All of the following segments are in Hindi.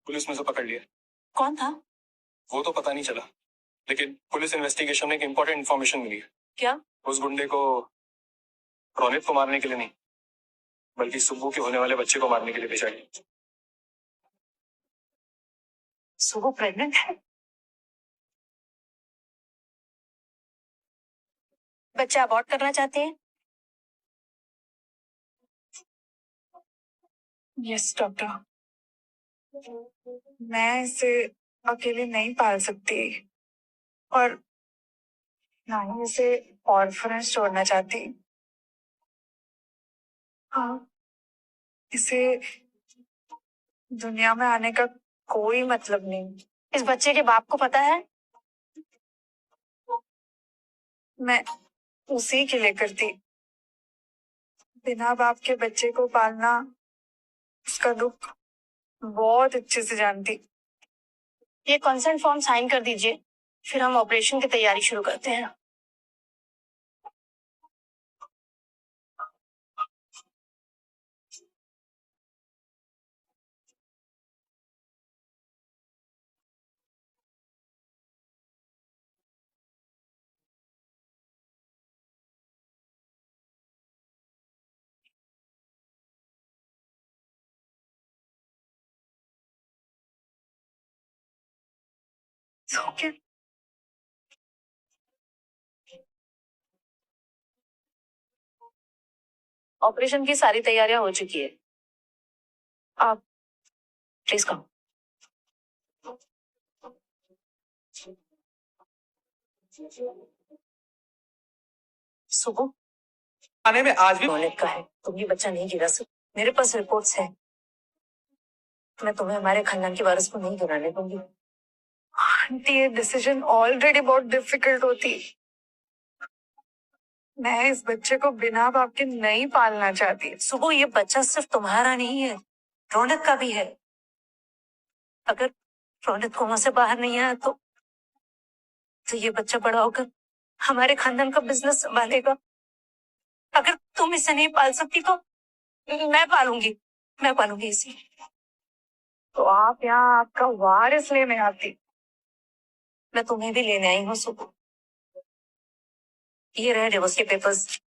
पुलिस ने उसे पकड़ लिया। कौन था? वो तो पता नहीं चला, लेकिन पुलिस इन्वेस्टिगेशन में एक इम्पोर्टेंट इन्फॉर्मेशन मिली है। क्या? उस गुंडे को रोनित को मारने के लिए नहीं, बल्कि सुब्बू के होने वाले बच्चे को मारने के लिए भेजा गया। सुबह प्रेग्नेंट है? बच्चा अबॉर्ट करना चाहते हैं? यस डॉक्टर, मैं इसे अकेले नहीं पाल सकती और ना ही इसे ऑर्फनेज छोड़ना चाहती। हाँ, इसे दुनिया में आने का कोई मतलब नहीं। इस बच्चे के बाप को पता है? मैं उसी के लिए करती। बिना बाप के बच्चे को पालना, उसका दुख बहुत अच्छे से जानती। ये कंसेंट फॉर्म साइन कर दीजिए, फिर हम ऑपरेशन की तैयारी शुरू करते हैं। ओके, ऑपरेशन की सारी तैयारियां हो चुकी है, आप प्लीज कम। सुबह आने में आज भी रोनित का है, तुम ये बच्चा नहीं गिरा सकते। मेरे पास रिपोर्ट्स है, मैं तुम्हें हमारे खानदान के वारिस को नहीं गिराने दूंगी। आंटी ये डिसीजन ऑलरेडी बहुत डिफिकल्ट होती। मैं इस बच्चे को बिना बाप के नहीं पालना चाहती। सुबह ये बच्चा सिर्फ तुम्हारा नहीं है, रौनक का भी है। अगर रौनक कोमा से बाहर नहीं आया तो ये बच्चा बड़ा होकर हमारे खानदान का बिजनेस संभालेगा। अगर तुम इसे नहीं पाल सकती तो मैं पालूंगी इसे। तो आप यहाँ आपका वारिस लेने आती। मैं तुम्हें भी लेने आई हूँ सुबह। ये रहे डिवोर्स के पेपर्स।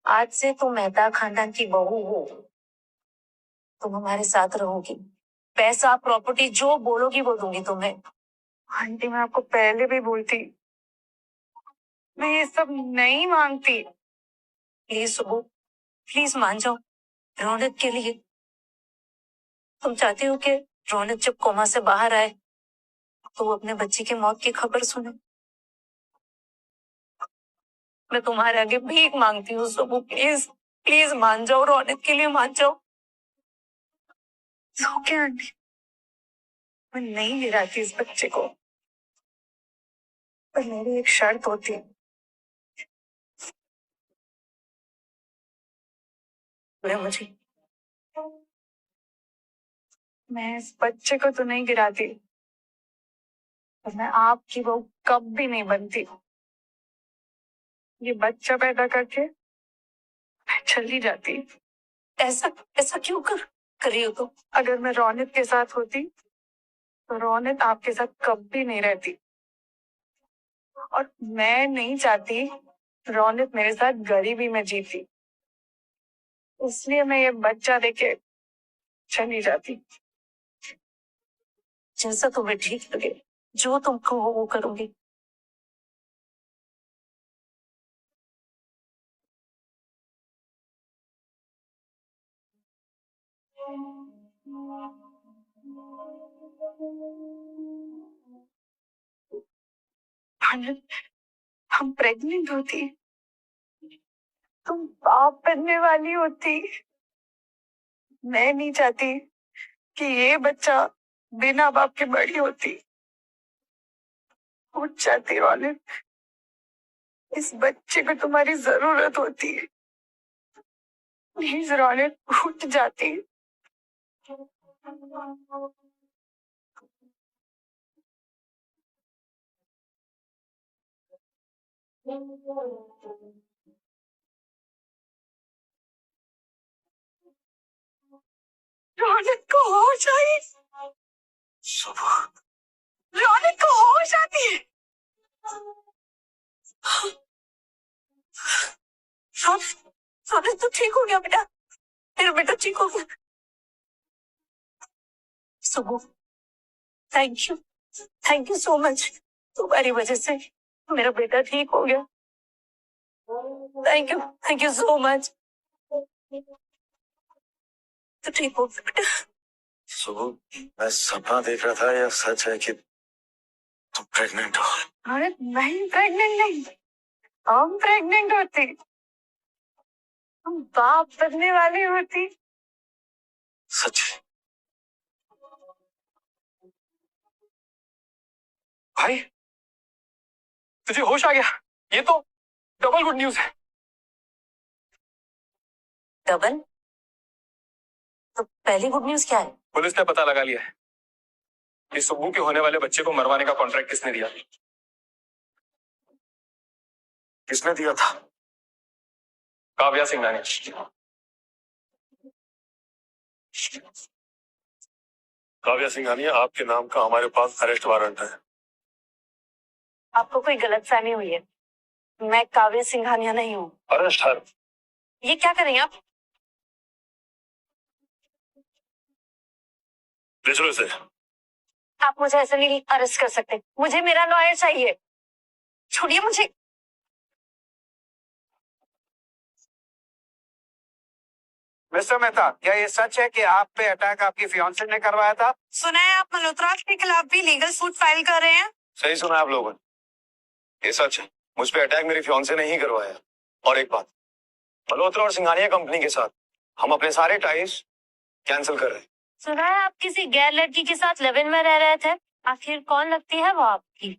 आज से तुम मेहता खानदान की बहू हो, तुम हमारे साथ रहोगी। पैसा प्रॉपर्टी जो बोलोगी वो दूंगी तुम्हें। आंटी मैं आपको पहले भी बोलती, मैं ये सब नहीं मांगती। प्लीज सुबह, प्लीज मान जाओ, रौनक के लिए। तुम चाहती हो कि रौनक जब कोमा से बाहर आए तो वो अपने बच्चे की मौत की खबर सुने। मैं तुम्हारे आगे भीख मांगती हूँ सुबह, प्लीज प्लीज मान जाओ, रौनक के लिए मान जाओ। ओके आंटी, मैं नहीं गिराती इस बच्चे को, पर मेरी एक शर्त होती। मुझे मैं इस बच्चे को तो नहीं गिराती, पर मैं आपकी बहू कब भी नहीं बनती। ये बच्चा पैदा करके मैं चली जाती। ऐसा ऐसा क्यों कर रही हो तुम? अगर मैं रौनक के साथ होती तो रौनक आपके साथ कभी नहीं रहती, और मैं नहीं चाहती रौनक मेरे साथ गरीबी में जीती। इसलिए मैं ये बच्चा देके चली जाती। जैसा तुम्हें ठीक लगे, जो तुम कहो वो करूंगी। रौनक, हम प्रेग्नेंट होती, तुम बाप बनने वाली होती। मैं नहीं चाहती कि ये बच्चा बिना बाप के बड़ी होती। उठ जाती रौनक, इस बच्चे को तुम्हारी जरूरत होती है। प्लीज रौनक उठ जाती। रौनक को होश आई। सुबह रौनक को होश आती है। रौनक, रौनक तो ठीक हो गया बेटा, मेरा बेटा ठीक हो गया। सुबह, थैंक यू सो मच। तुम्हारी वजह से मेरा बेटा ठीक हो गया। Thank you so much. तो ठीक हो गया बेटा। सुबह मैं सपना देख रहा था या सच है कि तुम प्रेग्नेंट हो? अरे नहीं, प्रेग्नेंट नहीं, हम प्रेग्नेंट होती, हम बाप बनने वाली होती। सच? भाई तुझे होश आ गया, ये तो डबल गुड न्यूज है। डबल? तो पहली गुड न्यूज क्या है? पुलिस ने पता लगा लिया है कि सुब्बू के होने वाले बच्चे को मरवाने का कॉन्ट्रैक्ट किसने दिया। किसने दिया था? काव्या सिंघानिया। काव्या सिंघानिया, आपके नाम का हमारे पास अरेस्ट वारंट है। आपको कोई गलतफहमी हुई है, मैं काव्या सिंघानिया नहीं हूँ। अरेस्ट हर। ये क्या कर रही हैं आप? ले चलो इसे। आप मुझे ऐसे नहीं अरेस्ट कर सकते, मुझे मेरा लॉयर चाहिए, छोड़िए मुझे। मिस्टर मेहता, क्या ये सच है कि आप पे अटैक आपकी फियांसे ने करवाया था? सुना है आप मल्होत्रा के खिलाफ भी लीगल सूट फाइल कर रहे हैं। सही सुना आप लोगों ने, ये सच है। मुझ पे अटैक मेरी फियांसे ने ही करवाया। और एक बात, मल्होत्रा और सिंघानिया कंपनी के साथ हम अपने सारे टाइज कैंसिल कर रहे हैं। सुना है आप किसी गैर लड़की के साथ लिव इन में रह रहे थे, आखिर कौन लगती है वो आपकी?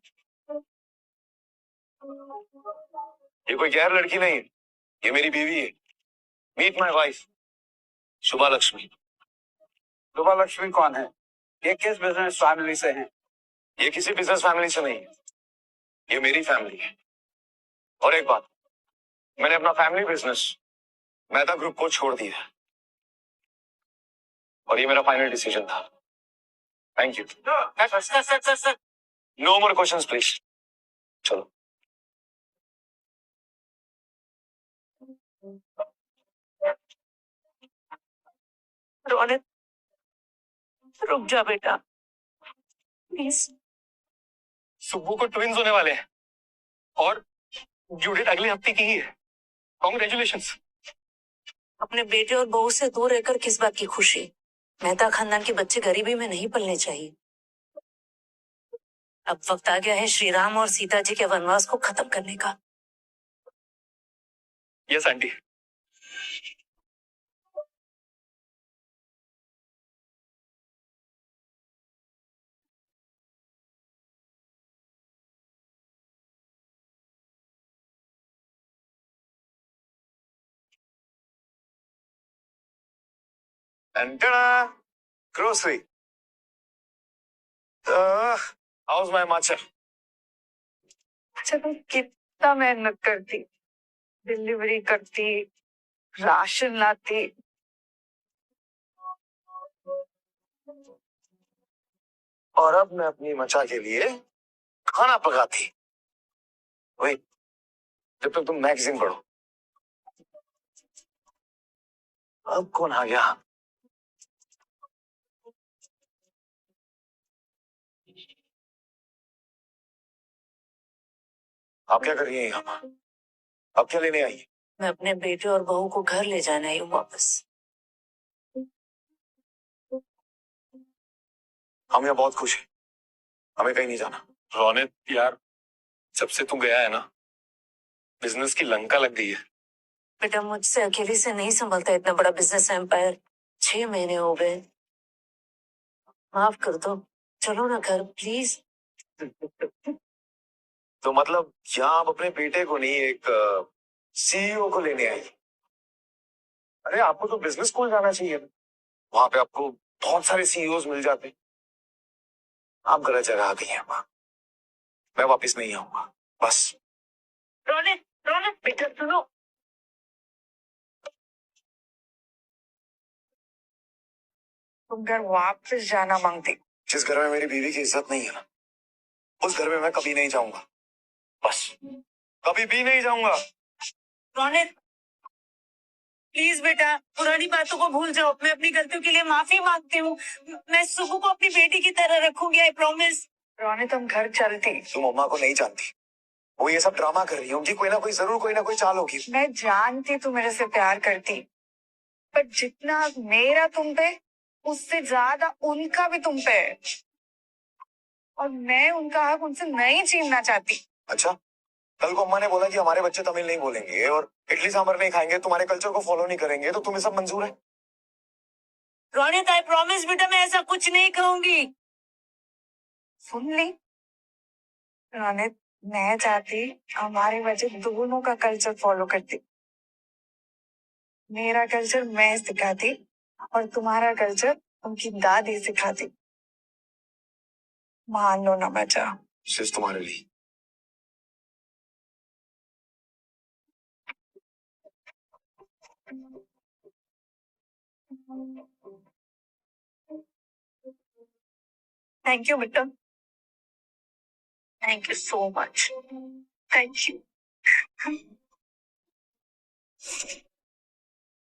ये कोई गैर लड़की नहीं है, ये मेरी बीवी है। मीट माई वाइफ, शुभा लक्ष्मी। शुभा लक्ष्मी कौन है? ये किस बिजनेस फैमिली से हैं? ये किसी बिजनेस फैमिली से नहीं है, ये मेरी फैमिली है। और एक बात, मैंने अपना फैमिली बिजनेस मेहता ग्रुप को छोड़ दिया है और ये मेरा फाइनल डिसीजन था। Thank you. No more questions please. चलो। रौनक, रुक जा बेटा प्लीज। सुब्बू को ट्विंस होने वाले हैं और ड्यू डेट अगले हफ्ते की ही है। कॉन्ग्रेचुलेशंस। अपने बेटे और बहू से दूर रहकर किस बात की खुशी? मेहता खानदान के बच्चे गरीबी में नहीं पलने चाहिए। अब वक्त आ गया है श्री राम और सीता जी के वनवास को खत्म करने का। Yes aunty. Grocery. House my matcha? अच्छा, तुम कितना मेहनत करती, डिलीवरी करती, राशन लाती। और अब मैं अपनी मचा के लिए खाना पकाती। वही, जब तक तुम मैगजीन पढ़ो। अब कौन आ गया? आप क्या कर रही हैं यहाँ? अब क्या लेने आई? मैं अपने बेटे और बहू को घर ले जाना आई हूँ वापस। हम यहाँ बहुत खुश हैं, हमें कहीं नहीं जाना। रौनक यार, जब से तू गया है ना, बिजनेस की लंका लग गई है। बेटा मुझसे अकेले से नहीं संभलता इतना बड़ा बिजनेस एम्पायर। 6 महीने हो गए, माफ कर दो, चलो ना घर प्लीज। तो मतलब यहाँ आप अपने बेटे को नहीं, एक सीईओ को लेने आई? अरे आपको तो बिजनेस स्कूल जाना चाहिए, वहां पे आपको बहुत सारे सीईओज मिल जाते। आप गलत जगह आ गई हैं माँ, मैं वापस नहीं आऊंगा बस। रौनक, रौनक बेटा सुनो। तुम घर वापस जाना मांगती। जिस घर में मेरी बीवी की इज्जत नहीं है ना, उस घर में मैं कभी नहीं जाऊंगा। बस कभी भी नहीं जाऊंगा। रौनक प्लीज बेटा, पुरानी बातों को भूल जाओ। मैं अपनी गलतियों के लिए माफी मांगती हूँ। मैं सुगु को अपनी बेटी की तरह रखूंगी, आई प्रॉमिस। रौनक तुम घर चलती। तुम अम्मा को नहीं जानती, वो ये सब ड्रामा कर रही है। उनकी कोई ना कोई जरूर कोई ना कोई चाल होगी। मैं जानती तू मेरे से प्यार करती, पर जितना मेरा तुम पे, उससे ज्यादा उनका भी तुम पे है। और मैं उनका हक उनसे नहीं छीनना चाहती। अच्छा, कल को अम्मा ने बोला कि हमारे बच्चे तमिल नहीं बोलेंगे और इडली सांभर नहीं खाएंगे, तुम्हारे कल्चर को फॉलो नहीं करेंगे, तो तुम्हें सब मंजूर है? रौनक आई प्रॉमिस बेटा, मैं ऐसा कुछ नहीं कहूंगी। सुन ली रौनक, मैं चाहती हमारे बच्चे दोनों का कल्चर फॉलो करती। मेरा कल्चर मैं सिखाती और तुम्हारा कल्चर उनकी दादी सिखाती। मान लो ना बचा। सिर्फ तुम्हारे लिए। थैंक यू बेटा, thank you so much, thank you.